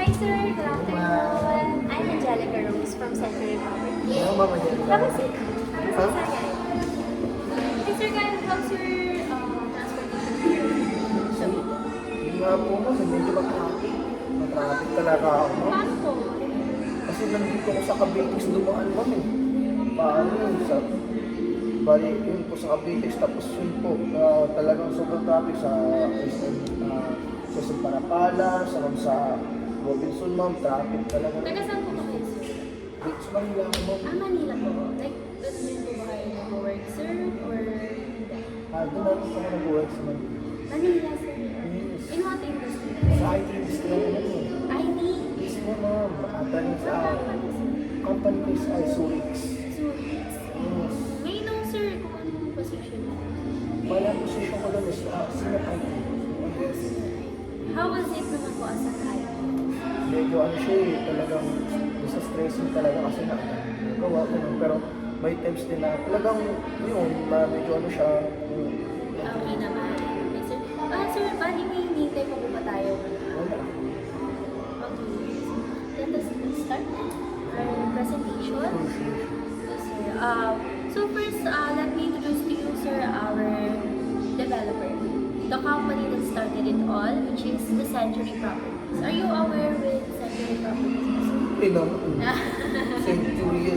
Hi sir, good afternoon. I'm Angelica Rose from Century Property. Ano ba yan? Have a seat. Huh? Hey sir, guys, how's your transportation here? So, Yung nga po kasi medyo matraffic. Matraffic talaga ako. No? paano po? Kasi nandito ko sa Cavitex dumaan kami. Paano yun? Bali yun po sa Cavitex. Tapos yun po, talagang sobrang traffic sa Parapala, sa Robinson ma'am. Traffic talaga. Taga saan po ba kayo sir? Dito Manila ako ma'am. Manila po. Like, doon din po ba kayo nag-work sir? Or hindi? Doon ako sa mga nag-work sa Manila. Manila sir. Yes. In what industry? Sa IT industry ako naman. IT? Yes po ma'am. Attorney sa company ko is Isurix. So, Yes. may know sir kung anong position mo? Wala position ko doon is senior IT. How was it naman po as an IT? Medyo ano siya eh, talagang isa stressing talaga kasi nagawa ko nun. Pero may times din na talagang yun, na medyo ano siya. Okay naman. Okay, sir. Sir, bali may hinihintay pa po ba tayo? Wala. Okay. Let us start our presentation. So, sir, so first, let me introduce to you, sir, our developer. The company that started it all, which is the Century Properties. Are you aware with Century Properties? Pinom, century,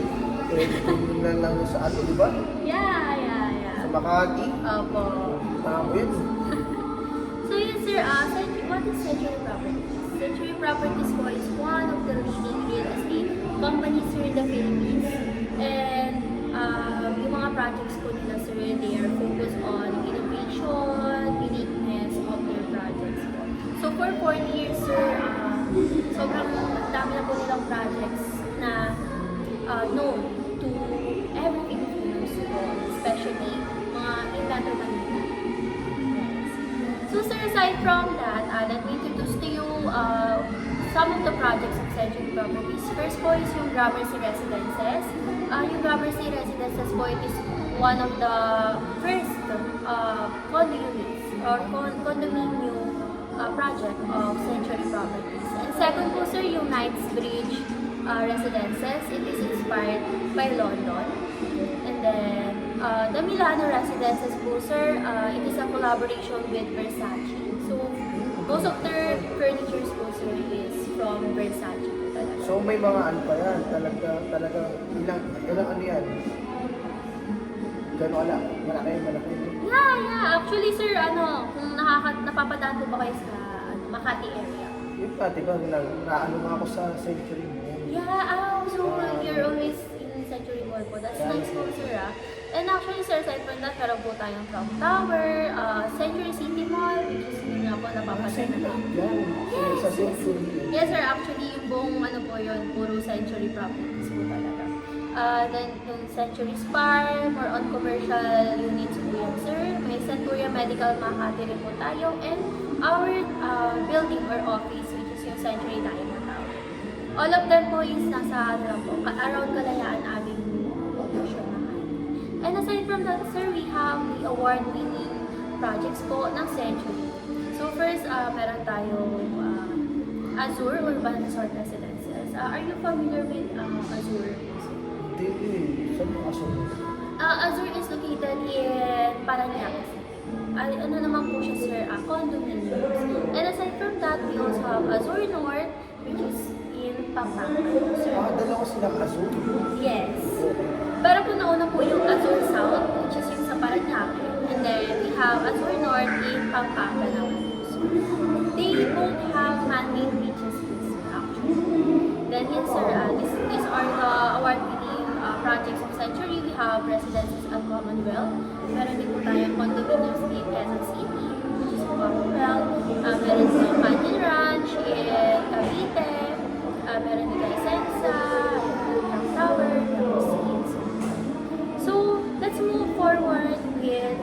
kung na lang sa ato, di ba? Yeah. Sa Makati. Opo. Tama yun. So yes sir, what is Century Properties? Century Properties po is one of the leading real estate companies here in the Philippines. And yung mga projects ko nila sir, they are focused on innovation, uniqueness of their projects po. So for 40 years sir, sobrang dami na po nilang projects na known to every Filipinos po, especially mga in Metro Manila. So sir, aside from that, let me introduce to you some of the projects of Century Properties. First po is yung Gramercy Residences. Yung Gramercy Residences po, it is one of the first condo units or condominium project of Century Properties. And second po sir, yung Knightsbridge Residences. It is inspired by London. And then, the Milano Residences po sir, it is a collaboration with Versace. So, most of their furnitures po sir is from Versace po talaga. So may mga ano pa yan, talaga ilang ano yan? Gano'n ala, malaki. Yeah. Actually sir, kung napapadaan po ba kayo sa Makati area? Yung pati ba, naano nga ako sa Century mo. Yeah, so you're always in Century Mall po. That's nice po, sir, And actually, sir, aside from that, meron po tayong Trump Tower, Century City Mall, which is yun nga po napapasin na. Yan, Yes. sa Century. Yes, sir, actually, yung buong po yun, puro Century Properties po talaga. Then, yung Century Spar, more on commercial units po yan, sir. May Centuria Medical Makati rin po tayo. And our building or office, which is yung Century Diamond Tower. All of them po is nasa around Kalayaan Avenue location naman. And aside from that, sir, we have the award-winning projects po ng Century. So first, meron tayong Azure Urban Resort Residences. Are you familiar with Azure? Hindi, saan yung aso? Azure is located in Parañaque. Ano naman po siya, sir? Condominiums. And aside from that, we also have Azure North, which is in Pampanga, sir. Dalawa silang aso. Yes. Pero po nauna po yung Azure South, which is yung sa Parañaque. And then we have Azure North in Pampanga naman po, sir. They both have man-made beaches, actually. Then yes, sir, these are the award-winning projects of Century. We have residences at Commonwealth. Meron din po tayong condominiums in Quezon City, which is Commonwealth. Meron din yung Canyon Ranch in Cavite. Meron din tayo Sensa, Trump Tower, Seeds. So, let's move forward with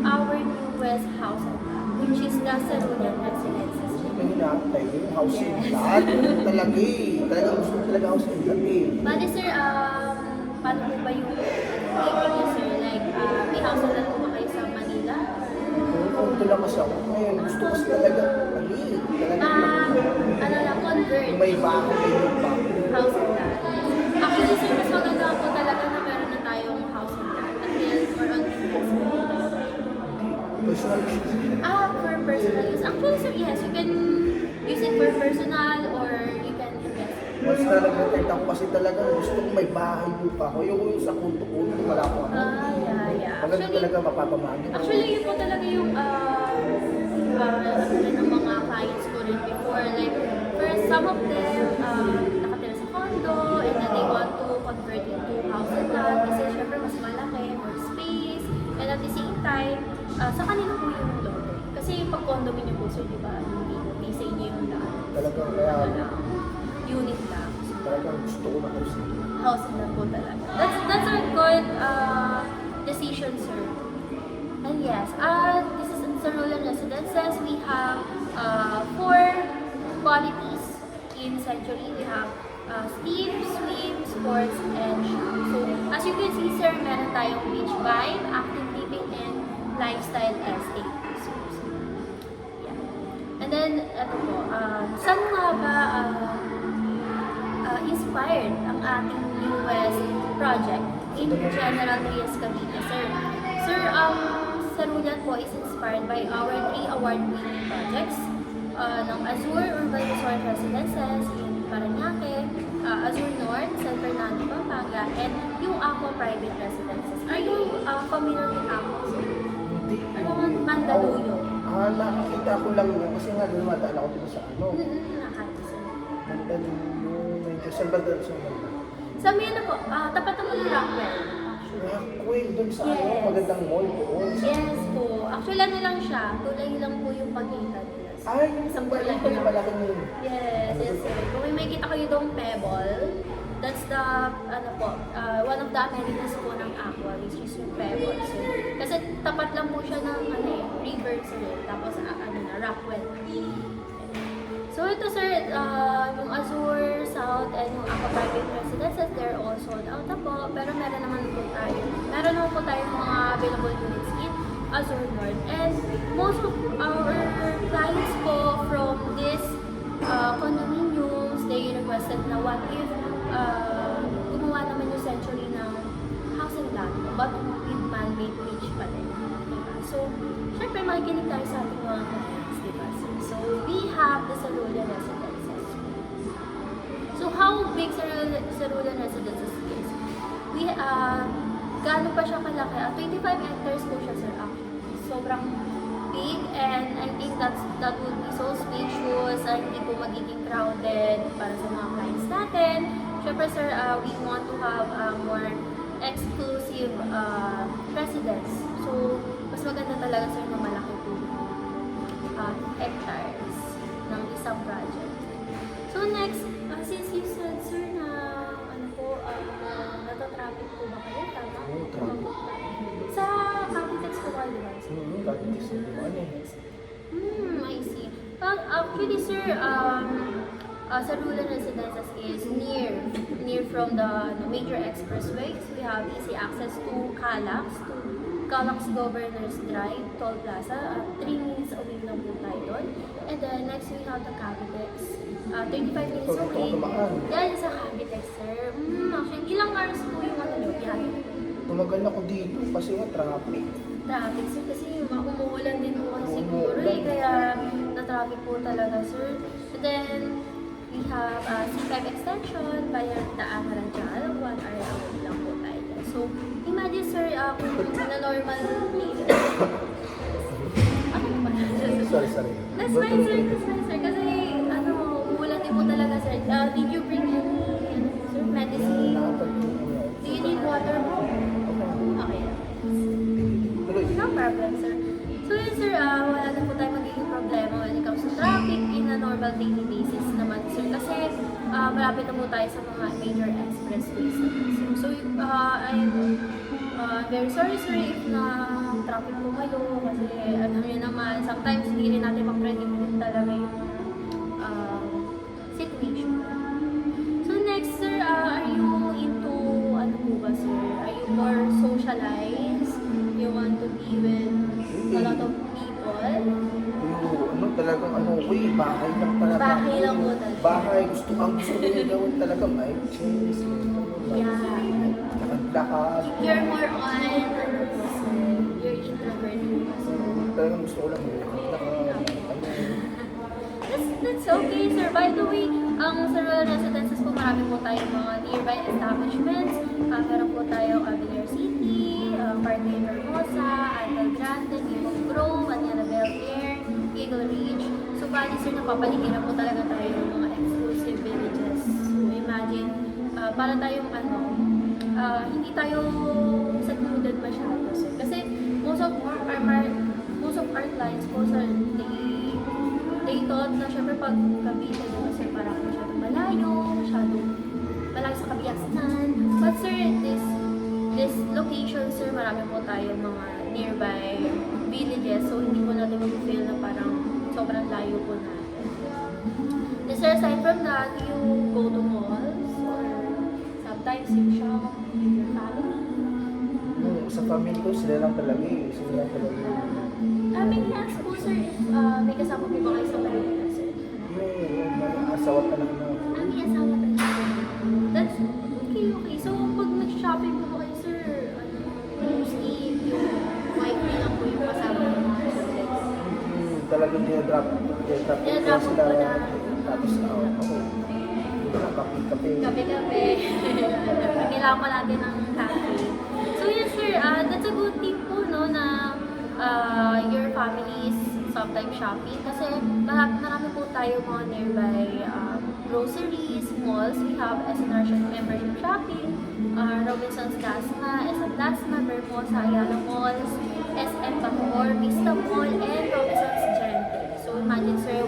our newest house and lot, which is the Sarunian Residences. May hinaantay yung house and lot. Talaga eh. Talagang gusto talaga house and lot eh. Bali sir, paano po ba yung thinking niyo sir? Like, may house and lot po ba kayo sa Manila? Kung lang kasi ako, ngayon gusto ko talaga maliit. Talaga Ano lang, condo convert May bahay, may lupa. house and lot. Actually, sir, mas maganda po talaga na meron na tayong house and lot until for on investment. Personal issue. For personal use. Actually, sir, yes, you can use it for personal or you can invest. Once na nag-retire ako kasi talaga gusto kong may bahay lupa ako. Yung sa kunto-kunto, wala ko ano. Yeah. Maganda talaga mapapamahal. Actually, yun po talaga yung ng mga clients ko rin before. Like, first, some of them nakatira sa condo and then they want to convert into house and lot kasi syempre mas malaki, more space, and at the same time, sa kanila po yung loan. Kasi pag condominium po, sir, di ba, hindi sa inyo yung lot. Talagang kaya, Unit lang. talagang gusto ko na kasi. House and lot po talaga. That's a good decision, sir. And yes, this is in Sarulan Residences. We have 4 qualities in Century. We have steam, swim, sports, and shop. So, as you can see, sir, meron tayong beach vibe, active living, and lifestyle estate. So, yeah. And then, ito po, saan nga ba inspired ang ating US project in General Trias, Cavite, sir? Sir, Sarulan po is inspired by our 3 award-winning projects ng Azure Urban Resort Residences in Parañaque, Azure North, San Fernando, Pampanga, and yung Aqua Private Residences. Are you familiar with Aqua, sir? Hindi. Ano man, Mandaluyong? Nakakita ko lang yun kasi nga dumadaan ako dito sa ano. Nakati, sir. Yung medyo sa bandang sa banda. Sa may ano po, tapat naman ng Rockwell. Rockwell, dun sa ano, Yes. magandang mall doon. Yes po. Actually, ano lang siya, tulay lang po yung pagitan nila. Ay, yung Isang ba tulay yung lang. malaking yun? Yes, sir. Kung may makita kayo doong Pebble, that's the, ano po, one of the amenities po ng Aqua, which is yung Pebble. So, kasi tapat lang po siya ng, river, sir. Tapos, Rockwell. So, ito, sir, yung Azure, South, and yung Aqua Private Residences, they're all sold out na po. Pero meron naman po tayo mga available units in Azure North. And most of our clients po from this condominiums, they requested na what if gumawa naman yung Century ng house and lot, but with man-made beach pa din. Diba? So, syempre makikinig tayo sa ating mga clients, diba? So, we have the Sarulan Residences. So, how big Sarulan Residences is? We, gaano pa siya kalaki? 25 hectares po siya, sir, actually. Sobrang big, and I think that would be so spacious, hindi po magiging crowded para sa mga clients natin. Syempre, sir, we want to have more exclusive residence. So, mas maganda talaga, sir, na malaki po hectares ng isang project. So, next, since you said, sir, na natatraffic po ba kayo? Tama? Oo, traffic. Sa Capitex po kayo, di ba? Bakit gusto mo ano? I see. Well, actually, sir, Sarulan Residences is near from the major expressways. We have easy access to Calax Governors Drive, Toll Plaza. 3 minutes away lang po tayo doon. And then next we have the Capitex. 35 minutes away. Yan sa Capitex, sir. Actually, ilang hours po yung yan? Tumagal ako dito kasi nga traffic. Traffic, sir, kasi umuulan din po kasi siguro kaya na-traffic po talaga, sir. And then, we have C5 extension via the Amaranjal, 1 hour away lang po tayo dyan. So, imagine, sir, kung na normal date. Ano ba? Sorry. That's fine, sir. Kasi, umuulan din po talaga, sir. Did you bring any, sir, medicine? Do you need water po? Okay. Tuloy. No problem, sir. So yun, sir, wala na po tayo magiging problema when it comes to traffic in a normal daily basis naman, sir. Kasi malapit na po tayo sa mga major expressways naman, sir. So, I'm very sorry, sir, if na traffic po kayo. Kasi, yun naman, sometimes hindi rin natin mag-predict din talaga yung situation. So, next, sir, are you into, ano po ba, sir? Are you more socialized? You want to be with a lot of people? Talagang bahay lang talaga. Bahay lang po talaga. bahay, gusto ko yung gawin talaga, may chess, Yeah. lakad-lakad. You're more on, ano po, sir, you're introvert po, sir. Talagang gusto ko lang lakad-lakad. That's okay, sir. By the way, ang sa rural residences po, marami po tayong mga nearby establishments. Meron po tayong Aguilar City, Parque Hermosa, Altal Grande, Limong Grove, Aniana Bel Air, Eagle Ridge. So, bali, sir, napapaligiran po talaga tayo ng mga exclusive villages. So, imagine, para tayong hindi tayo secluded masyado, sir. Kasi most of our clients po, sir, they thought na syempre pag Cavite, diba sir, parang masyadong malayo sa kabiasnan. But sir, this location, sir, marami po tayong mga nearby villages, so hindi po natin mag-feel na parang sobrang layo po natin. And sir, aside from that, you go to malls, or sometimes you shop with your family. Sa family ko, sila lang talaga eh. May ask po, sir, if may kasama po ba kayo sa Manila, sir? Yung mga asawa at anak na. May asawa talaga. That's okay. So, pag nag-shopping po ba kayo, sir, mostly yung wife niya lang po yung kasama ng mga shopping? Talagang dinadrop Dinadrop ko po sila. na. Tapos ako, kape-kape. Gabi-gabi. Kailangan pa natin ng cafe. So, yes, sir, that's a good tip po, no, na your family is sometimes shopping. Kasi marami po tayo mga nearby groceries, malls. We have SNR membership shopping, Robinsons Dasma, SM Dasma, Vermosa, Ayala Malls, SM Bacoor, Vista Mall, and Robinsons Gente. So imagine sir,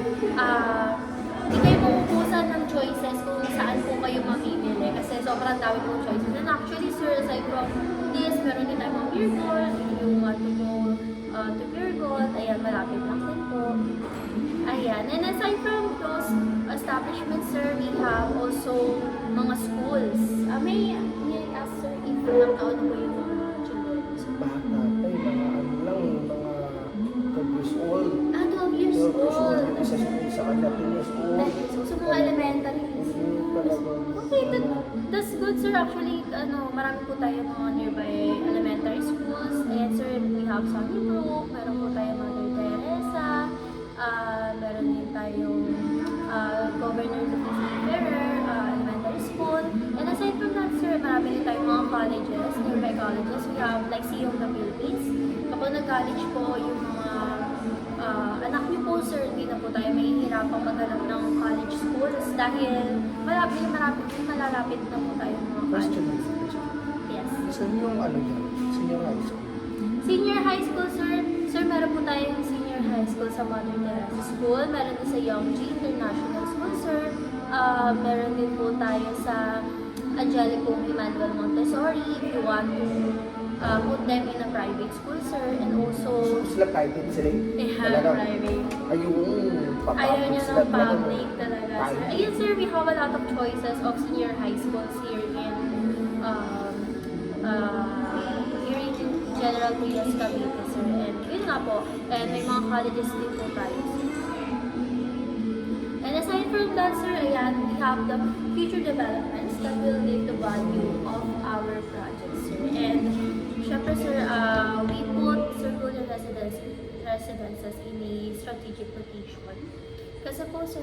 hindi kayo makukusan ng choices kung saan po kayo mamimili kasi sobrang dami pong choices. And actually sir, aside from this, meron din tayo mga beer gold, yung to go to beer gold, ayan, malapit lang din po. Ayan, and aside from those establishments sir, we have also mga schools. May ask sir if ilang taon na po yung mga children? Bata tayo, mga ano lang, mga 12 years old. 12 years 12 years old. old. Yung isa sa kanya, 2 years old. So, mga elementary. Okay, that's good sir. Actually, marami po tayo mga nearby elementary schools. Ayan sir, we have Sunnybrook, meron po tayo Mother Teresa, meron din tayong Governor Lucas Ferrer Elementary School. And aside from that sir, marami din tayong mga colleges, nearby colleges. We have like CU of the Philippines. Kapag nag-college po yung mga anak niyo po sir, hindi na po tayo mahihirapang maghanap ng college schools dahil malalapit na po tayo ng mga Question colleges. is, Yes. saan yung ano niya? Senior high school? Senior high school sir, meron po tayong senior high school sa Mother Teresa School, meron din sa Youngji International School sir, meron din po tayo sa Angelico Emmanuel Montessori if you want to put them in a private school sir, and also Sila private sila eh. private. Ayaw niya ng public talaga sir. Ayun sir, we have a lot of choices of senior high schools here in General Trias Cavite sir, and yun nga po, and may mga colleges din po tayo sir. And aside from that sir, ayan, we have the future developments that will live the value of our projects sir. And syempre sir, we put circular residences in a strategic location. Kasi po sir,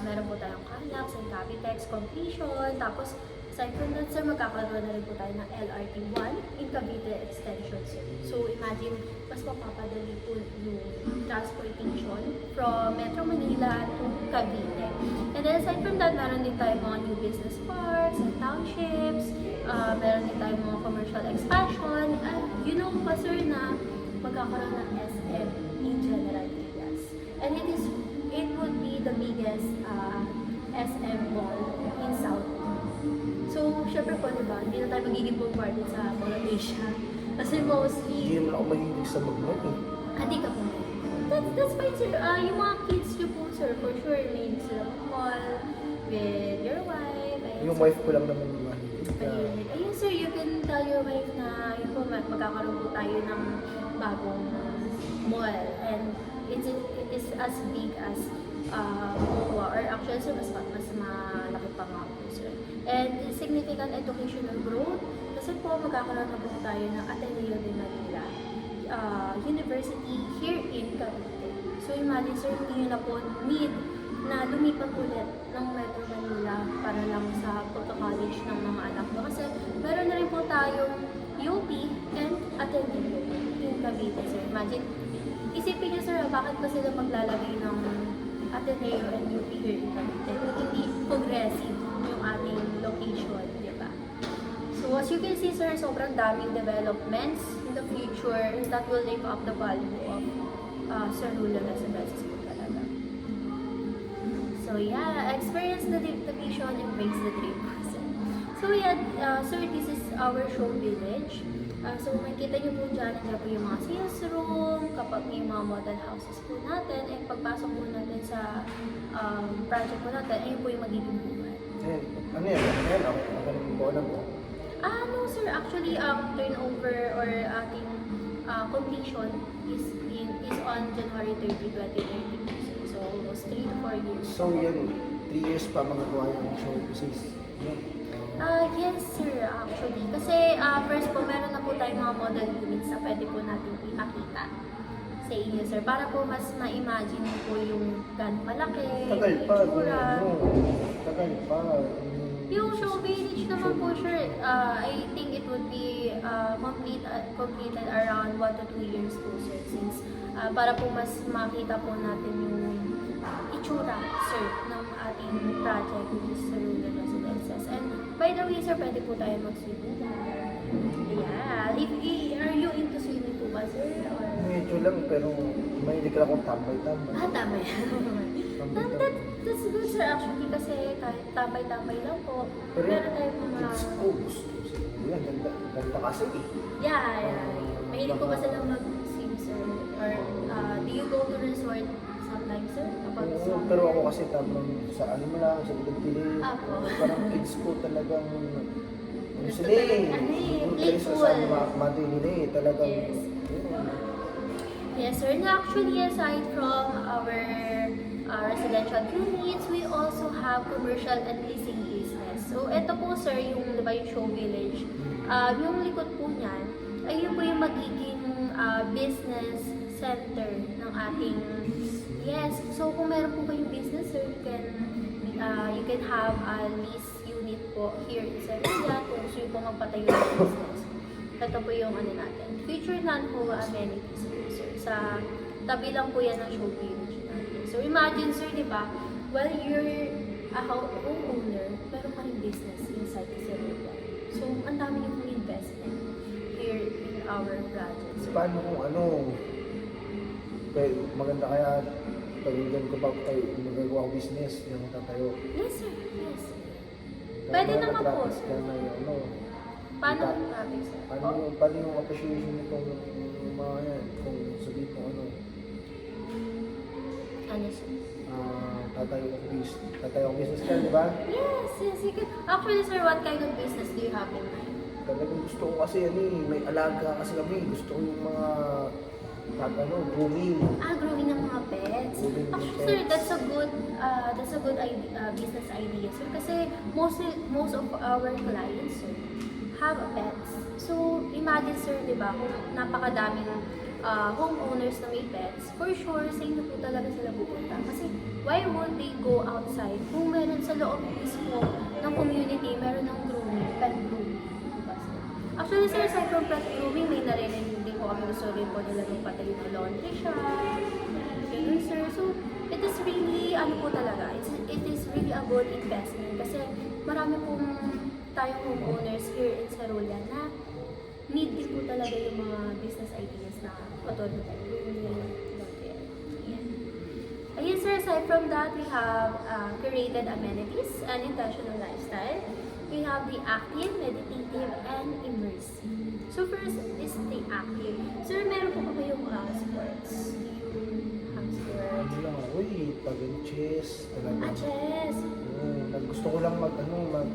meron po tayong Calax and Cavitex completion, tapos aside from that sir, magkakaroon na rin po tayo ng LRT1 in Cavite Extension sir. So imagine, mas mapapadali po yung transportation from Metro Manila to Cavite. And then aside from that, meron din tayo mga new business parks and townships, meron din tayo mga commercial expansion, at you know pa sir na magkakaroon ng SM in General Trias. And it would be the biggest SM mall in South. So, syempre po, diba, hindi na tayo magiging bombarded sa Mall of Asia. Kasi mostly, Hindi naman ako mahilig sa mag-mall eh. hindi ka po. That's fine, sir. Yung mga kids nyo po, sir, for sure, may sila mag-mall with your wife. Ayun, Yung sir. wife ko lang naman yung mahilig. Ayun, sir, you can tell your wife na yun po, magkakaroon po tayo ng bagong mall. And it is as big as makuha. Or actually, sir, mas malaki pa nga po, sir. And significant educational growth, kasi po magkakaroon na po tayo ng Ateneo de Manila University here in Cavite. So imagine, sir, hindi nyo na po need na lumipat ulit ng Metro Manila para lang sa pagka-college ng mga anak mo. Kasi meron na rin po tayong UP and Ateneo in Cavite, sir. Imagine, isipin niyo, sir, bakit ba sila maglalagay ng Ateneo and UP here in Cavite kung hindi progressive yung ating location, di ba? So as you can see, sir, sobrang daming developments in the future that will lift up the value of Cerullo residences po talaga. So yeah, experience the vision, embrace the dream. So yeah, sir, this is our show village. So makikita niyo po dyan, nandiyan po yung mga sales room, kapag may mga model houses po natin, and pagpasok po natin sa project po natin, ayun po yung magiging buwan. Ano yan? Ako yung bola mo. No sir, actually turnover or ating completion is on January 30, 2022. So almost 3 to 4 years. So yan, 3 years pa magagawa yung show business. Yes sir, actually. Kasi first po, meron na po tayong mga model units na pwede po natin ipakita sa inyo sir. Para po mas ma-imagine mo po yung gano'ng malaki, Tagal pa. itsura. Tagal pa. Yung show village naman po sure, I think it would be completed around 1 to 2 years po sir. Since para po mas makita po natin yung itsura sir ng ating project which is Cerullo Residences. And by the way sir, pwede po tayo mag-swimming. Yeah. Are you into swimming po ba sir? Or... Medyo lang, pero mahilig ka akong tambay-tambay. Tama yan. That's good sir actually kasi kahit tambay-tambay lang po, Pero meron tayong mga... it's gusto. Yan, ganda kasi eh. Yeah. Mahilig po ba silang mag-swim sir? Or do you go to resort sometimes sir? Kapag Oo, pero ako kasi tamang sa ano mo lang, sa ilog-pili. Apo. Parang kids ko talagang Gusto sila talagang, playful. Sa mati nila talagang Yes. yun. Yes sir, and actually aside from our residential units, we also have commercial and leasing business. So ito po sir, yung, di ba, yung show village, yung likod po niyan, ay yun po yung magiging business center ng ating, yes, so kung meron po kayong business sir, you can have a lease unit po here in Cerullo kung gusto yung po magpatayo ng business. Ito po yung ano natin, future non-HOA amenities po sir. Sa tabi lang po yan ng show village natin. So imagine sir, di ba, while you're a homeowner, meron ka rin business inside Cerullo. So ang dami niyo pong investment here in our project. Paano kung ano, maganda kaya pagigyan ko ba kayo magagawa ko business yung tatayo. Yes sir, yes. Pwede naman po sir. sir. Ano, Paano ang traffic sir? paano yung appreciation nitong mga yan, kung sabihin mo ano, Ano sir? tatayo ko business ka, di ba? Yes, you can. Actually sir, what kind of business do you have in mind? Talagang gusto ko kasi ano eh, may alaga kasi kami, gusto ko yung mga grooming. Growing ng mga pets. Growing ng Actually, sir, pets. that's a good idea, business idea, sir. Kasi most of our clients, sir, have pets. So, imagine, sir, di ba, kung napakadaming homeowners na may pets, for sure, sa inyo po talaga sila pupunta. Kasi, why won't they go outside kung meron sa loob mismo ng community, meron ng grooming, pet grooming, di ba, sir? Actually, sir, aside from pet grooming, may narinig din po kami gusto rin po nila ng patayo na laundry shop. Ganun, sir. So, it is really, ano po talaga, it is really a good investment kasi marami pong tayong homeowners here in Cerullo na need din po talaga yung mga business ideas na katulad ng Ayun, sir, aside from that, we have curated amenities and intentional lifestyle. We have the active, meditative, and immersive. So first is the active. Sir, meron po ba kayong sports? Do you have sports? Ano lang ako eh, pag-chess, talaga. Chess! Gusto ko lang takbo.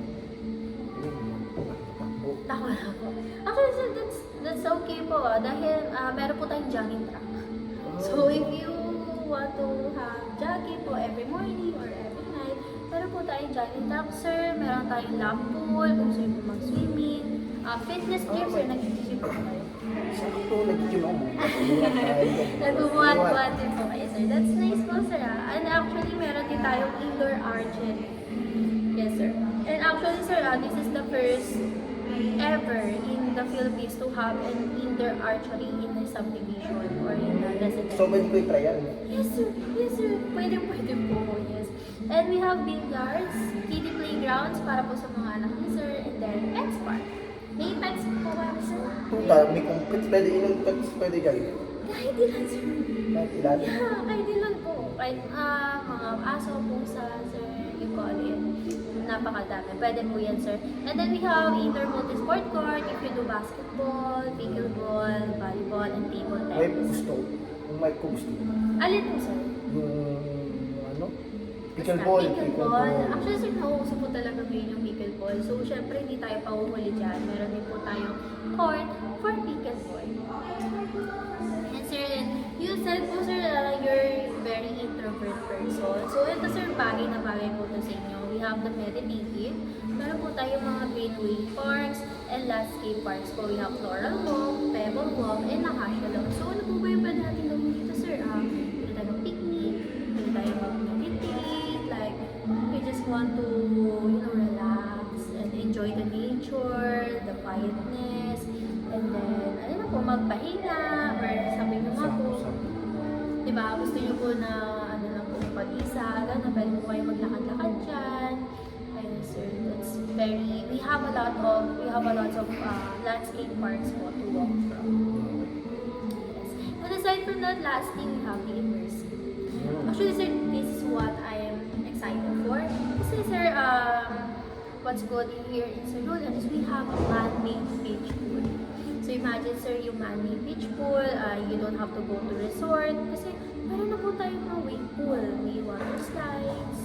Tako na po. Actually, sir, that's okay po. Dahil meron po tayong jogging track. So if you want to have jogging po every morning or every night. Meron po tayong jogging track, sir. Meron tayong lap pool kung gusto niyo po mag-swimming. Fitness gym, sir. Nag-gym po kayo. Sakto, nag-gym ako. Nagbubuhat-buhat din po kayo, sir. That's nice po, sir. And actually, meron din tayong indoor archery. Yes, sir. And actually, sir, this is the first ever in the Philippines to have an indoor archery in a subdivision or in a residence. So, pwede ko i-try yan. Yes, sir. Yes, sir. Pwede po. Yes. And we have billiards, kiddie playgrounds para po sa mga anak niyo, sir. And then, pets park. May pets po ba, sir? Kung dami kong pets, pwede ilang pets pwede dyan. Kahit ilan, sir. Kahit ilan. Yeah, kahit ilan po. Kahit mga aso, pusa, sir. You call it. Napakadami. Pwede po yan, sir. And then we have indoor multi-sport court if you do basketball, pickleball, volleyball, and table May tennis. gusto. Yung may ko gusto. Alin po, sir? Yung ano? Basta Pickleball. Pickleball. Actually, sir, nauuso po talaga ngayon yung pickleball. So, syempre, hindi tayo pahuhuli dyan. Meron din po tayong court for pickleball. And sir, you said po, sir, you're very introvert person. So, ito, sir, bagay na bagay po to sa inyo. We have the meditative. Meron po tayong mga greenway parks and landscape parks po. We have Floral Walk, Pebble Walk, and Acacia Lawn. So, ano po ba yung pwede natin gawin dito, sir? Pwede tayo mag-picnic, pwede tayo mag-meditate, like, we just want to, relax and enjoy the nature, the quietness, and then, ano na po, magpahinga, or sabi nyo nga po, diba, gusto nyo po na, pag-isa, gano'n, pwede po kayo maglakad-lakad dyan. Ayun, sir, that's very, we have a lot of landscape parks po to walk from. Yes. And aside from that, last thing, we have the immersive. Actually, sir, this is what I am excited for. Kasi, sir, what's good here in Cerulean is we have a man-made beach pool. So, imagine, sir, yung man-made beach pool, you don't have to go to resort. Kasi, meron na po tayong mga wave pool. May water slides,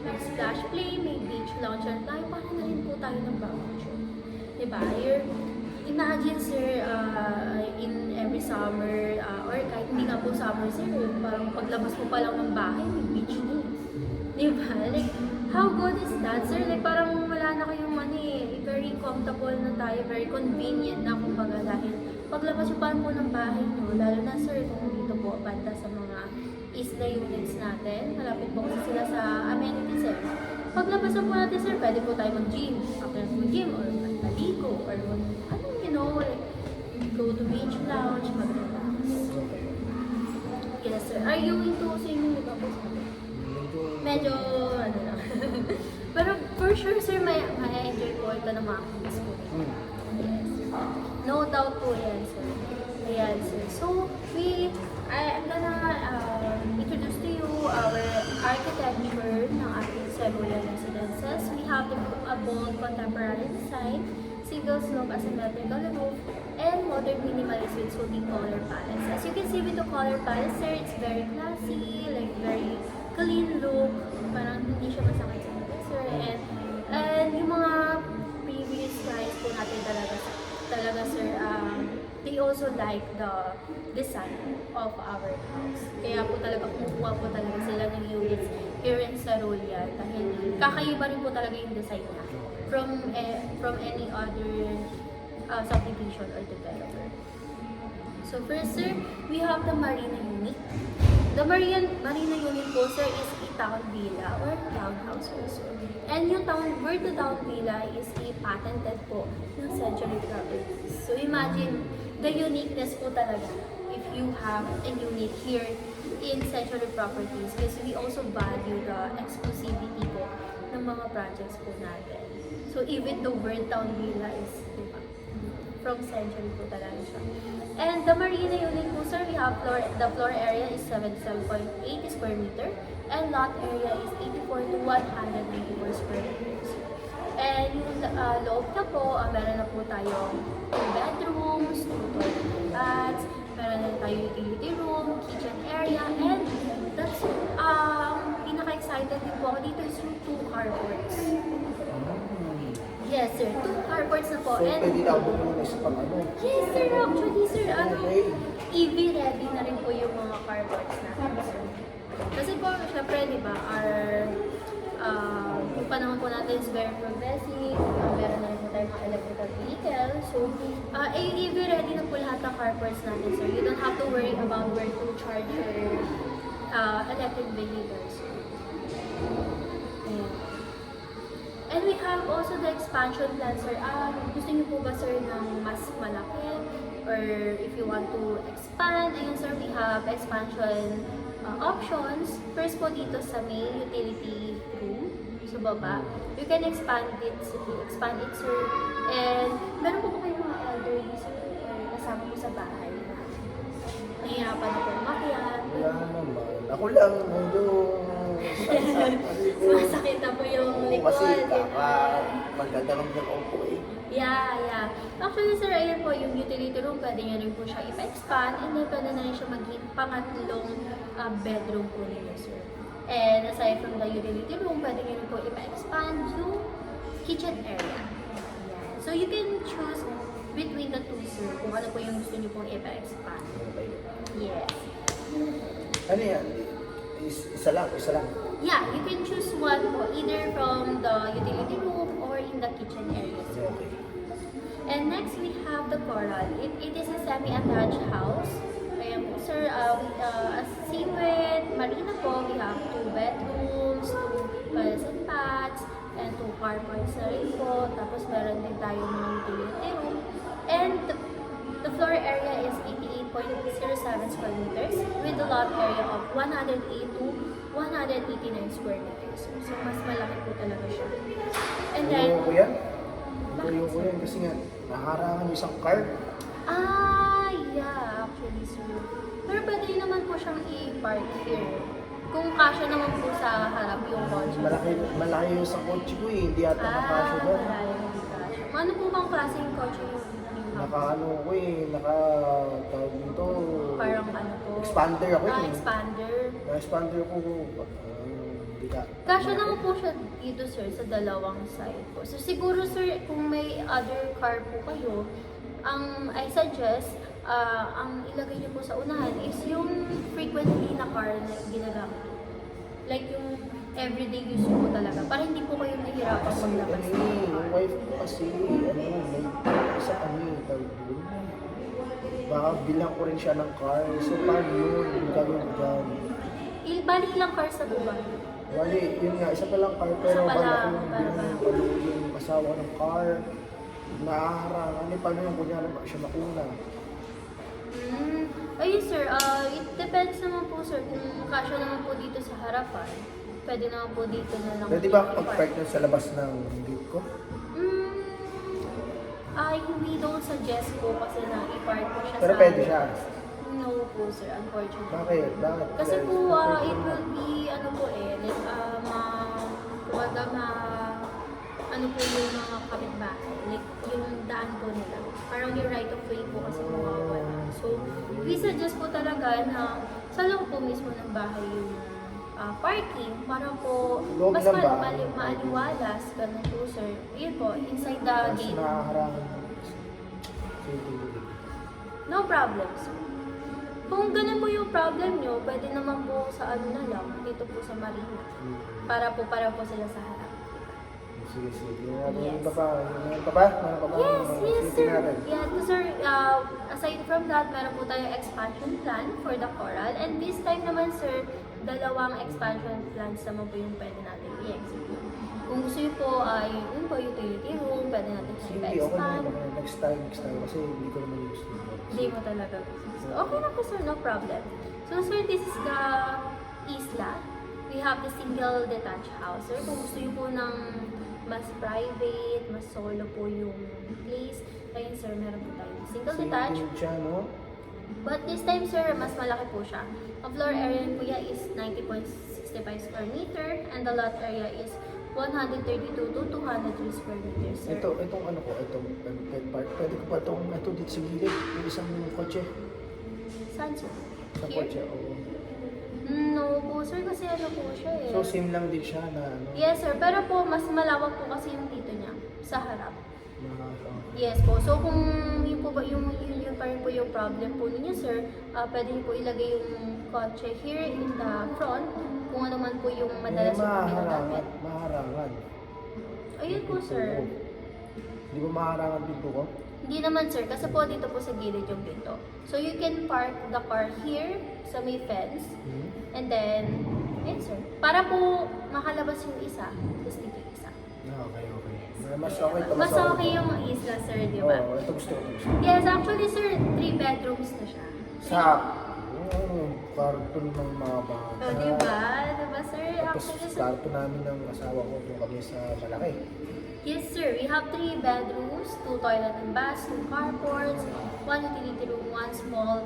may splash play, may beach lounge tayo. Para na rin po tayo ng vacation. Diba? Imagine, sir, in every summer, or kahit hindi nga po summer, sir, parang paglabas mo pa lang ng bahay, may beach na. Diba? Like, how good is that, sir? Like, parang wala na kayong very comfortable na tayo, very convenient na kumbaga dahil paglabas nyo pa lang po ng bahay nyo, lalo na, sir, kung dito po, banda sa mga isla units natin, malapit po kasi sila sa amenities, sir. Paglabas na po natin, sir, pwede po tayo mag-gym, after mag-gym, or maligo, or like, go to beach lounge, mag-relax. Yes, sir. Are you into swimming with ako, sir? Medyo, lang. Pero for sure, sir, may enjoy po ito ng mga kids po. Yes, sir. No doubt po yan, sir. Ayan, sir. So, I'm gonna introduce to you our architecture ng ating Cerulean residences. We have a bold contemporary design, single slope asymmetrical roof, and modern minimalist with soothing color palettes. As you can see with the color palette, sir, it's very classy, like very clean look. Parang hindi siya masakit sa mata, sir. And yung mga previous clients po natin talaga, sir, they also like the design of our house. Kaya po talaga kumukuha po talaga sila ng units here in Cerulean dahil kakaiba rin po talaga yung design niya from any other subdivision or developer. So first, sir, we have the Marina unit. The Marina unit po, sir, is a town villa or townhouse also. And yung the town villa is a patented po ng Century Properties. So imagine the uniqueness po talaga if you have a unit here in Century Properties because we also value the exclusivity po ng mga projects po natin. So even the word town villa is, diba, from Century po talaga siya. And the Marina unit po, sir, we have the floor area is 77.8 square meter and lot area is 84 to 194 square meters. And yung loob na po, meron na po tayong 2 bedrooms, 2 toilet baths, meron na tayo utility room, kitchen area, and that's pinaka-excited din po ako dito is yung 2 carports. Yes, sir. 2 carports na po. So, And pwede na ako muna sa pang-ano. yes, sir. Actually, sir, Okay. EV ready na rin po yung mga carports natin, sir. Kasi po, syempre, di ba, yung panahon po natin is very progressive. Meron na rin po tayong mga electrical vehicle. So, i-be ready na po lahat ng car parts natin, sir. You don't have to worry about where to charge your electric vehicles. Ayan. And we have also the expansion plan, sir. Gusto niyo po ba, sir, ng mas malaki? Or if you want to expand, ayun, sir, we have expansion options. First po dito sa main utility room, sa baba. You can expand it, sir. And meron po ba kayong mga elderly, sir, or kasama po sa bahay? Nahihirapan na po umakyat. Wala naman. Ako lang, medyo Sumasakit na po yung likod. kasi magdadalong ng upo eh. Yeah. Actually, sir, ayan po, yung utility room, pwede nyo rin po siya ipa-expand, and then pwede na rin siya maging pangatlong bedroom po ninyo, sir. And aside from the utility room, pwede nyo rin po ipa-expand yung kitchen area. Ayan. So, you can choose between the two, sir, kung ano po yung gusto nyo pong ipa-expand. Okay. Yes. Ano yan? Isa lang. Yeah, you can choose one po, either from the utility room or in the kitchen area, sir. Okay. And next, we have the Coral. It is a semi-attached house. Ayan po, sir. Same with Marina po, we have 2 bedrooms, 2 toilets and baths, and 2 car parks na rin po. Tapos meron din tayo mga utility room. And the floor area is 88.07 square meters with the lot area of 108 to 189 square meters. So, mas malaki po talaga siya. And then, Ayoko yan. Ayoko yan kasi nga, naharangan yung isang car. yeah, actually, sir. Pero pwede rin naman po siyang i-park here. Kung kasya naman po sa harap yung kotse. Malaki yung isang kotse ko eh. Hindi yata nakasya doon. Malayo hindi kasya. Ano po bang klaseng kotse yung Naka-ano ko eh. Tawag nito. parang ano po? Expander ako eh. Expander. Na-expander ko. Hindi ka. Kasya naman po siya dito, sir, sa dalawang side po. So, siguro, sir, kung may other car po kayo, I suggest, ang ilagay niyo po sa unahan is yung frequently na car na ginagamit. Like yung everyday use po talaga. Para hindi po kayo nahihirapan Kasi maglabas ano ng eh, yung car. wife ko kasi, may isa kami, tawag doon. Baka bilang ko rin siya ng car. So, paano yun? Yung gagawin ko dyan. Bali ilang car sa Dubai? Wali, yun nga, isa pa lang car, pero Isa pa bala ko lang, yung para bilang yung asawa ko ng car. Naaharangan, paano yung kunyari ba siya makuna? Ayun, sir, it depends naman po, sir, kung kasya naman po dito sa harapan. Pwede naman po dito na lang. Pwede ba i-park. pag-park nun sa labas ng gate ko? We don't suggest po kasi na i-park po siya Pero sa pwede siya. No po, sir, unfortunately. Bakit? Bakit? Kasi po, it will be, ano po like, ano po yung mga kapitbahay, like, yung daan po nila. Parang yung right of way po kasi po wala. So, we suggest po talaga na sa loob po mismo ng bahay yung parking para po Loob mas ng bahay. maaliwalas, ganun po, sir. Yun po, inside the Tapos gate. nakaharangan. No problem, sir. Kung ganun po yung problem nyo, pwede naman po sa ano na lang, dito po sa Marina. Para po sila sa harap. Sige. Yes. Meron pa ba? Meron pa ba? Yes, Sige, sir. natin. Yeah, sir, aside from that, meron po tayong expansion plan for the Coral. And this time naman, sir, dalawang expansion plans naman po yung pwede natin i-execute. Kung gusto nyo po, yun po, utility room, pwede natin siya Sige, okay na. i-expand. Next time. Kasi hindi ko naman gusto. Hindi mo talaga gusto. Okay na po, sir, no problem. So, sir, this is the Isla. We have the single detached house. Sir, kung gusto nyo po ng mas private, mas solo po yung place, ayun, sir, meron po tayo single detached. Single siya, no? But this time, sir, mas malaki po siya. Ang floor area po niya is 90.65 square meter and the lot area is 132 to 203 square meters, sir. Itong ano ko, itong pet park. Pwede ko pa ito dito sa gilid. Yung isang kotse. Saan, sir? Sa Here? kotse, oo. No po, sir, kasi ano po siya eh. So, same lang din siya na ano. Yes, sir. Pero po, mas malawak po kasi yung dito niya sa harap. Yes po. So kung yun po ba yun pa rin po yung problem po ninyo, sir, pwede niyo po ilagay yung kotse here in the front kung ano man po yung madalas yung ginagamit. Maharangan. Ayun po, sir. Di ba maharangan pinto ko? Hindi naman, sir, kasi po dito po sa gilid yung pinto. So you can park the car here sa may fence and then, ayun, sir. Para po makalabas yung isa, tapos dito yung isa. Okay. Mas okay ito. Mas okay yung isla, sir, di ba? Oo, ito gusto ko. Yes, actually, sir, 3 bedrooms na siya. Sa karton ng mga bata. O, di ba? Di ba, sir? Tapos Actually, sir, karton namin ng asawa ko kung kami sa malaki. yes, sir. We have 3 bedrooms, 2 toilet and bath, 2 carports, 1 utility room, 1 small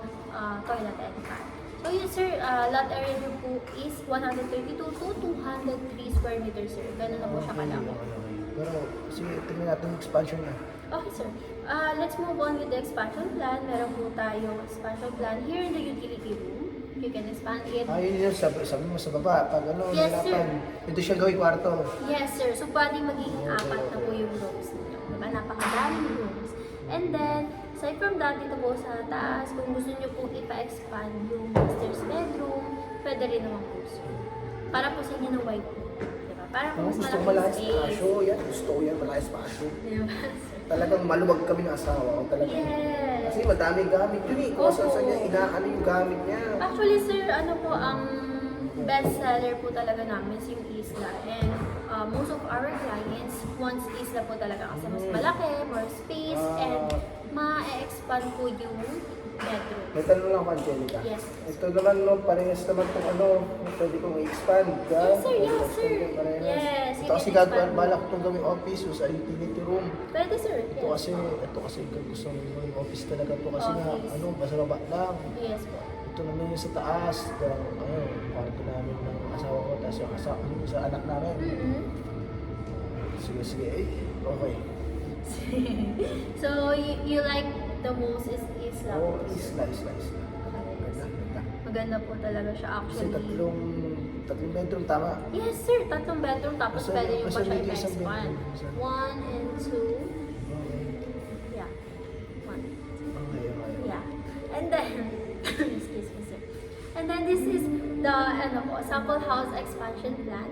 toilet and bath. So, yes, sir, lot area niyo po is 132 to 203 square meters, sir. Ganun na po siya kalaki. Pero, sige, tingnan natin yung expansion niya. Okay, sir. Let's move on with the expansion plan. Meron po tayong expansion plan here in the utility room. You can expand it. Yun yung sabi mo sa baba. Pag ano, Yes, nahirapan, ito siya gawing kwarto. Yes, sir. So, pwede magiging 4 na po yung rooms ninyo. Diba? Napakadaming rooms. And then, aside from that, dito po sa taas, kung gusto nyo pong ipa-expand yung master's bedroom, pwede rin naman po, sir. Para po sa inyo ng white room. Diba? Para po mas Gusto ko malaking malaki space. espasyo. Yan, gusto ko yan, malaki espasyo. Diba, sir? Talagang maluwag kami ng asawa ko. Talagang, Yes. kasi madaming gamit yun eh. Kung saan niya, inaano yung gamit niya. Actually, sir, ano po, ang best seller po talaga namin is yung Isla. And most of our clients wants Isla po talaga kasi mas malaki, more space, and ma-expand po yung bedroom. May tanong lang ako, Angelica. Yes. Ito naman, no, parehas naman itong ano, pwede kong i-expand. Yes, sir. Yes, sir. Parehas. Yes, you Ito kasi can expand. balak itong gawing office o sa utility room. Pwede, sir. Ito Yes. kasi gusto ng gawing office talaga ito kasi nga, Office. ano, basta baba lang. Yes po. Ito naman yung sa taas, kwarto namin ng asawa ko, tapos yung sa anak namin. Sige, okay. So, you like the most is Isla? Oo, isla. Ganda. Maganda po talaga siya Kasi actually. tatlong bedroom, tama? Yes, sir. 3 bedroom. Tapos Basta- pwede nyo pa basta siya may isang i-expand. bedroom. 1 and 2. Okay. Yeah. 1. Okay. Yeah. And then, excuse me, sir. And then this is the sample house expansion plan.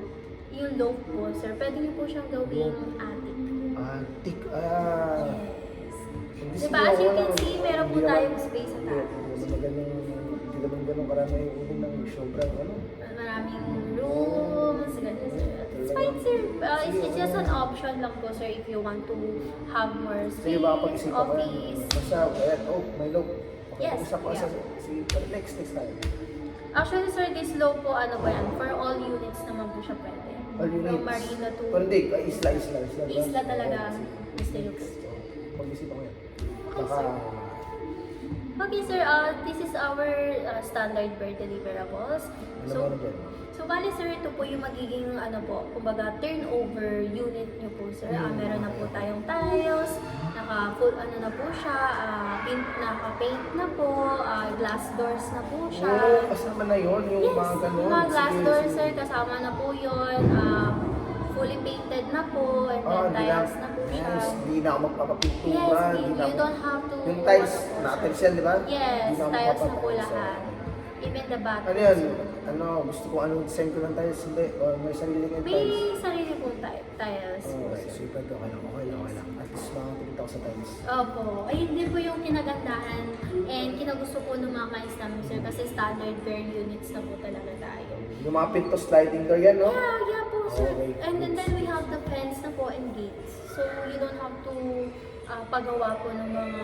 Yung loft po, sir. Pwede nyo po siyang gawing attic. Antik, Yes. Diba, as you can see, meron po tayong space sa taas. Hindi naman ganun karami yung ulo ng sobrang ano. Maraming rooms, ganyan, sir. It's fine, sir. It's just an option lang po, sir, if you want to have more Sige, space, baka pag-isipan ko yan. office. Basta, may low. Yes, Isa ko sa, yeah. next tayo. Actually, sir, this low po, ano ba yan? For all units naman po siya pwede. All units. From Marina to Pero hindi, isla. Isla talaga, Mr. Lucas. Pag-isipan ko yan. Okay, Baka, sir. Okay, sir. This is our standard per deliverables. Ano ba dyan? So, bali, sir, ito po yung magiging, kumbaga, turnover unit nyo po, sir. Meron na po tayong tiles, naka-full, na po siya, naka-paint na po, glass doors na po siya. Oo, kasama na yun, yung Yes, mga ganun. yung mga glass Sige, doors, sige. sir, kasama na po yun. Fully painted na po, and then tiles na po siya. Yes, hindi na ako magpapapintura. Yes, hindi na you ako- don't have to... Yung tiles, na-tiles yan, di ba? Yes, Hindi ako tiles na po magpapatiles. lahat. Even the Ano bathroom. yan? Gusto ko anong design ko ng tiles, hindi. O may sarili kang May tiles. sarili pong tiles po, Okay, sir. super to. Okay lang. At least makakapagpunta ako sa tiles. Opo. Ayun din po yung kinagandahan and kinagusto po ng mga clients namin, sir, kasi standard per units na po talaga tayo. Yung mga pinto sliding door yan, no? Yeah po, sir. Okay. And then we have the fence na po and gates. So, you don't have to pagawa po ng mga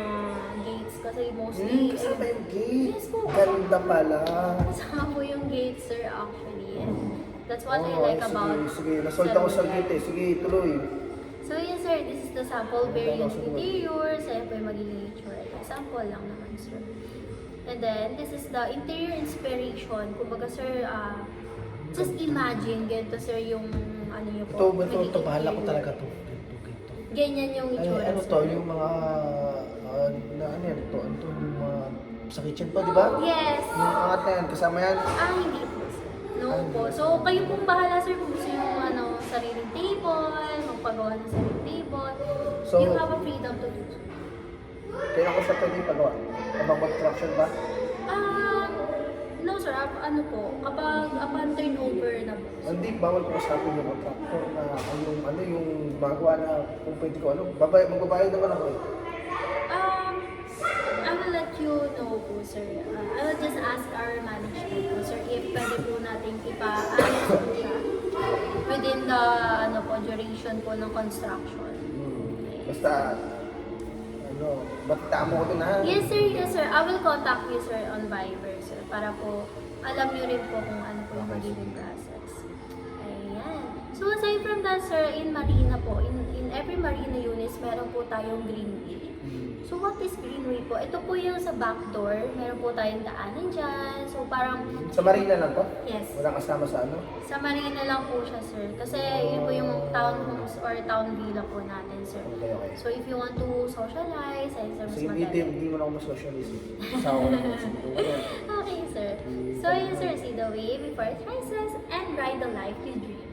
gates kasi mostly... Kasama yung gate. Yes po. Ganda pala. Kasama po yung gates, sir, actually. And that's what I Oo, like sige, about... Sige, nasold ako sa gate eh. Sige, tuloy. So yes sir, this is the sample variant Tama, sumunod. interiors. Ayan po yung magiging itsura. Sample lang naman sir. And then, this is the interior inspiration. Kumbaga sir, just imagine, ganito sir yung ano nyo po. Ito, bahala ko interior. talaga to. Ganyan yung Ay, itsura ano sir. to, yung mga, ano yan, ito, yung mga, sa kitchen pa, di ba? Yes. Yung angat na yan, kasama yan. Hindi po sir. No po. So, kayo pong bahala sir kung gusto yung sariling table, magpagawa ng sariling table. So, you have a freedom to do so. kailan ko siya pwede ipagawa? Abang construction ba? No sir, ano po, kapag upon turnover na po. Hindi, bawal ko usapin yung contractor na yung magawa na kung pwede ko magbabayad naman ako eh. I will let you know po sir. I will just ask our management po sir if pwede po natin ipa-ayos po siya within the duration po ng construction. Basta, ba't mo ko din ha? Yes sir. I will contact you sir on Viber sir para po alam niyo rin po kung ano po yung magiging process. Ayan. So aside from that sir, in Marina po, in every Marina units, meron po tayong greenway. So what is greenway po? Ito po yung sa back door, meron po tayong daanan dyan. So parang, Sa Marina lang to? yes, Walang kasama sa ano? sa Marina lang po siya sir. Kasi yun po yung townhomes or town villa po natin sir. Okay. So if you want to socialize, ay sir, mas So hindi madali. mo na ako ma-socialist. Sawa ko lang kasi. Okay sir. So yun sir, see the way before it rises and ride the life you dream.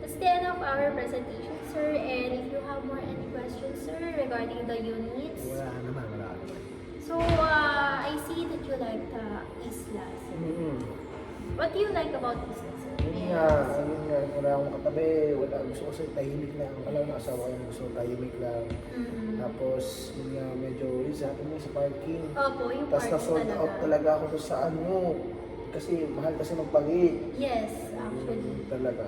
That's the end of our presentation, sir. And if you have more any questions, sir, regarding the units. Wala naman. So, I see that you like the Islas. What do you like about Islas, sir? Yun nga, wala akong katabi, gusto ko sa tahimik lang. Alam na asawa ko gusto ko tahimik lang. Tapos, yun nga, medyo sabi mo sa parking. Opo, yung Tapos parking na-sold out talaga ako doon sa ano. Kasi mahal kasi magpagit. Yes, actually. Talaga.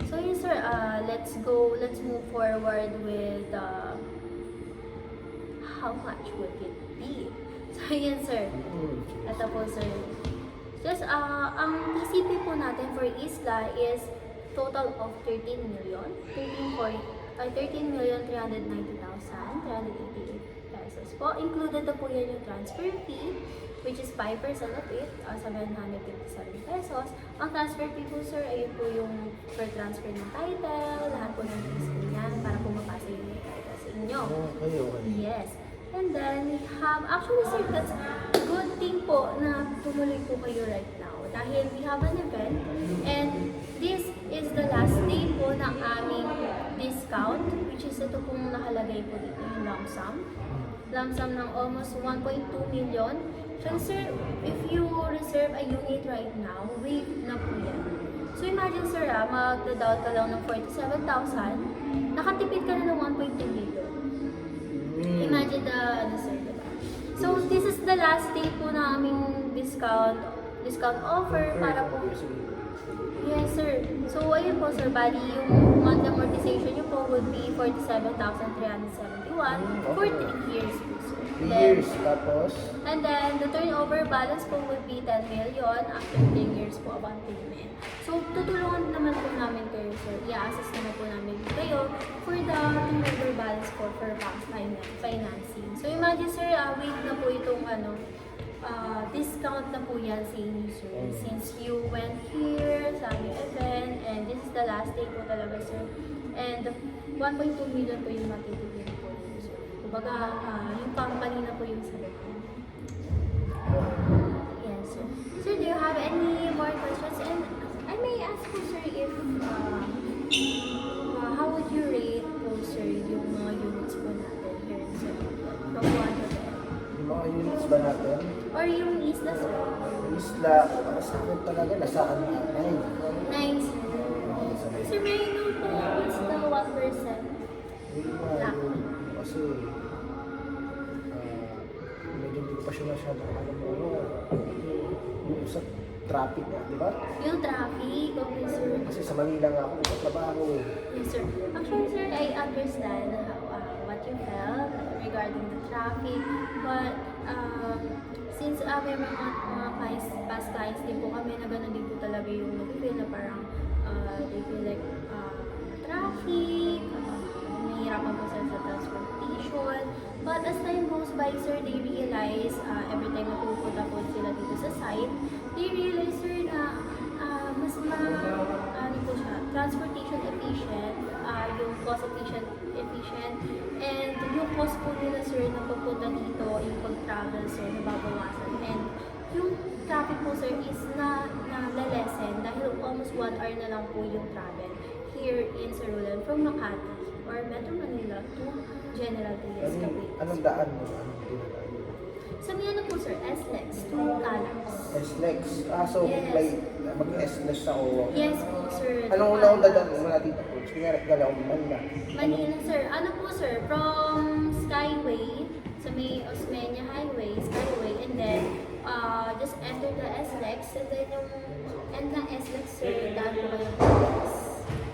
So, yes, sir, let's move forward with how much would it be? So, yes, sir. Ito po, sir. Just, ang TCP po natin for Isla is total of 13,390,388 pesos po. Included na po yan yung transfer fee, which is 5% of it, 757 pesos. Ang transfer fee po, sir, ayun po yung per transfer ng title, lahat po ng fees po yan para po mapasa yung title sa inyo. Okay. Yes. And then we have, actually sir, that's good thing po na tumuloy po kayo right now. Dahil we have an event and this is the last day po ng aming discount, which is ito pong nakalagay po dito yung lump sum. Lump sum ng almost 1.2 million. So sir, if you reserve a unit right now, wait na po yan. So imagine sir, magda-down ka lang ng 47,000, nakatipid ka na ng 1.2 million. Imagine the sir, diba? So this is the last day po na aming discount offer para po. Yes sir. So ayun po sir, bali yung monthly amortization nyo po would be 47,371 for 3 years po sir. 3 years, tapos? And then the turnover balance po would be 10 million after 10 years po upon payment. So tutulungan naman po namin kayo sir. I-assess naman po namin kayo for the turnover balance po for bank financing. So imagine sir, wait na po itong discount na po yan sa inyo sir. Since you went here sa aming event and this is the last day po talaga sir. And 1.2 million po yung matitipid po ninyo sir. Kumbaga, yung company na po yung sagot po. Yes sir. Sir, do you have any more questions? And I may ask po sir if how would you rate po sir yung mga units po natin here sir? From 1 to 10. Yung mga units ba natin? Or yung Isla sir? Isla, para sa akin talaga, nasa 9. 9 sir. Sir, may I know po what's the 1%? Kasi medyo hindi ko pa siya masyadong yung sa traffic na, di ba? Yung traffic, okay sir. Kasi sa Manila nga ako nagtatrabaho eh. Yes sir. Actually sir, I understand what you felt regarding the traffic. But since may mga past clients din po kami na gano'n din po talaga yung nag-feel na parang they feel like traffic, nahihirapan po sila sa transportation. But as time goes by, sir, they realize, every time na pupunta po sila dito sa site, they realize, sir, na mas po siya, transportation efficient, yung cost efficient, and yung cost po nila, sir, na pagpunta dito, yung pag-travel, sir, nababawasan. And yung traffic po, sir, is na lesen dahil almost 1 hour na lang po yung travel here in Sarulan from Makati or Metro Manila to General Trias, Cavite. Anong daan mo? Anong dinadaan mo? Sa may ano po sir, SLEX to Calax. S-Lex. So Yes. may mag-S-Lex ako. Yes po sir. Anong to una akong Calax. dadaan mo na dito po? Kaya gala akong Manila. Manila sir. Ano po sir, from Skyway, sa may Osmeña Highway, Skyway, and then just enter the SLEX, and then yung end ng SLEX sir, daan po kayo po.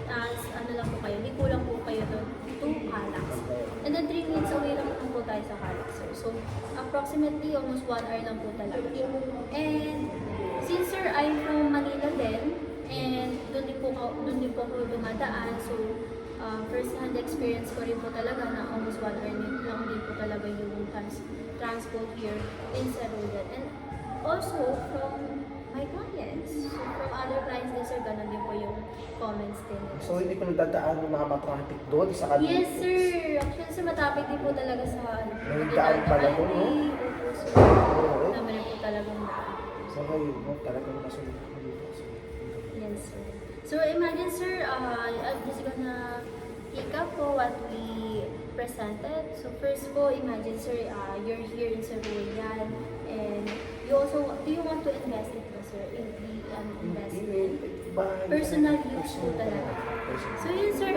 Tapos ano lang po kayo, liko lang po kayo doon to Calax. And then 3 minutes away lang po tayo sa Calax sir. So approximately almost 1 hour lang po talaga. And since sir I'm from Manila din, and doon din po ako dumadaan, so first hand experience ko rin po talaga na almost 1 hour lang din po talaga yung transport here in Sarulan. And also from my clients, so from other clients din sir, ganun din po yung comments din. So hindi ko nadadaan yung mga matraffic doon sa Cavite. Yes sir, actually sir matapik din po talaga sa May daan pala doon, no? Opo sir, Oo. dami rin po talagang daan. So kayo, no, talagang nasunod ko dito. Yes, sir. So imagine, sir, I'm just gonna pick up po what we presented. So first po, imagine, sir, you're here in Saruyan, and you also, do you want to invest it po, sir, in the investment? Personal use po talaga. So yun, sir,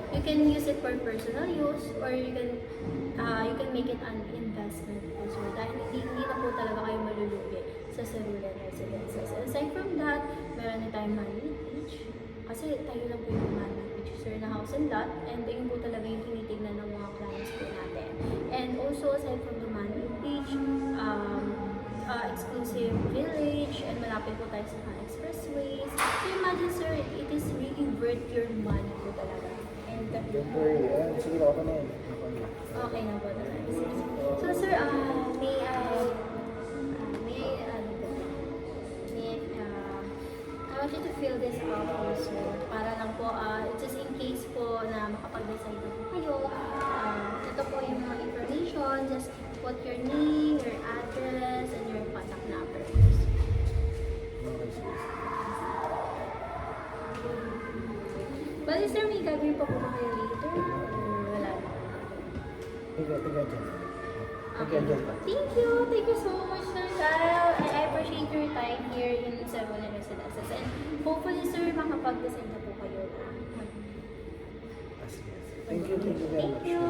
you can use it for personal use, or you can make it an investment po, sir. Dahil hindi na po talaga kayo malulugi sa Sarulan Residences. Aside from that, meron na tayong money page. Kasi tayo lang po yung money page, sir, na house and lot. And yun po talaga yung tinitignan ng mga clients po natin. And also, aside from the money page, exclusive village, and malapit po tayo sa mga expressways. So imagine, sir, it is really worth your money po talaga. And Siyempre, sige na ako na yun. okay na po talaga. So, sir, I want you to fill this out also para lang po, just in case po na makapag-decide na po kayo. Ito po yung mga information, just put your name, your address, and your contact number. Okay, sige. Bali sir, may gagawin pa po ba kayo later? Or wala na? Tiga dyan. Tiga dyan pa. Thank you so much, sir. I appreciate your time here in Sarulan Residences. And hopefully, sir, makapag-decide na po kayo. Thank you very much. Thank you.